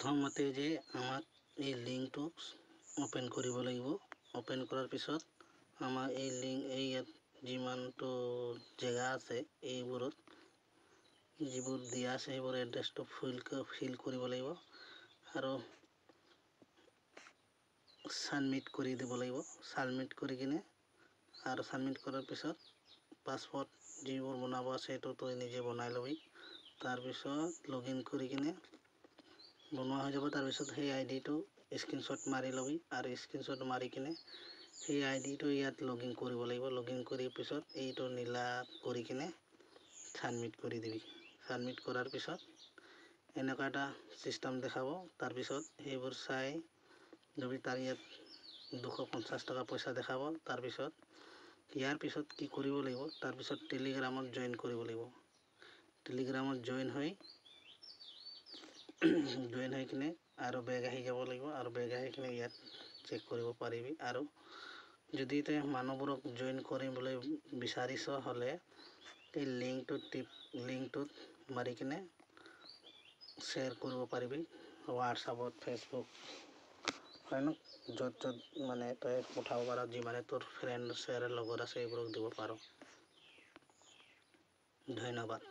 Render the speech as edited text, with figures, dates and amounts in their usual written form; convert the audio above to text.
প্ৰথমতে যে আমাক এই লিংকটো ওপেন কৰিব লাগিব। ওপেন কৰাৰ পিছত আমাৰ এই লিংক ইয়াত যিমানটো জেগা আছে এইবোৰত যিবোৰ দিয়া আছে সেইবোৰ এড্ৰেছটো ফিল কৰিব লাগিব আৰু সাবমিট কৰি দিব লাগিব। সাবমিট কৰি কিনে আৰু সাবমিট কৰাৰ পিছত পাছপোৰ্ট যিবোৰ বনাব আছে সেইটো তই নিজে বনাই লবি। তাৰপিছত লগইন কৰি কিনে বনোৱা হৈ যাব। তাৰপিছত সেই আইডিটো স্ক্ৰীনশ্বট মাৰি লবি আৰু স্ক্ৰীনশ্বট মাৰি কিনে সেই আইডিটো ইয়াত লগইন কৰিব লাগিব। লগইন কৰি পিছত এইটো নীলা কৰি কিনে সাবমিট কৰি দিবি। সাবমিট কৰাৰ পিছত এনেকুৱা এটা চিষ্টেম দেখাব। তাৰপিছত সেইবোৰ চাই যদি তাৰ ইয়াত 250 টকা পইচা দেখাব। তাৰপিছত ইয়াৰ পিছত কি কৰিব লাগিব, তাৰপিছত টেলিগ্ৰামত জইন কৰিব লাগিব। টেলিগ্ৰামত জইন হৈ কিনে আৰু বেগ আহি যাব লাগিব আৰু বেগ আহি কিনে ইয়াত চেক কৰিব পাৰিবি। আৰু যদি তই মানুহবোৰক জইন কৰিবলৈ বিচাৰিছ হ'লে এই লিংকটোত মাৰি কিনে শ্বেয়াৰ কৰিব পাৰিবি হোৱাটছআপত, ফেচবুক য'ত মানে তই পঠাব পাৰ, যিমানে তোৰ ফ্ৰেণ্ড লগৰ আছে এইবোৰক দিব পাৰ। ধন্যবাদ।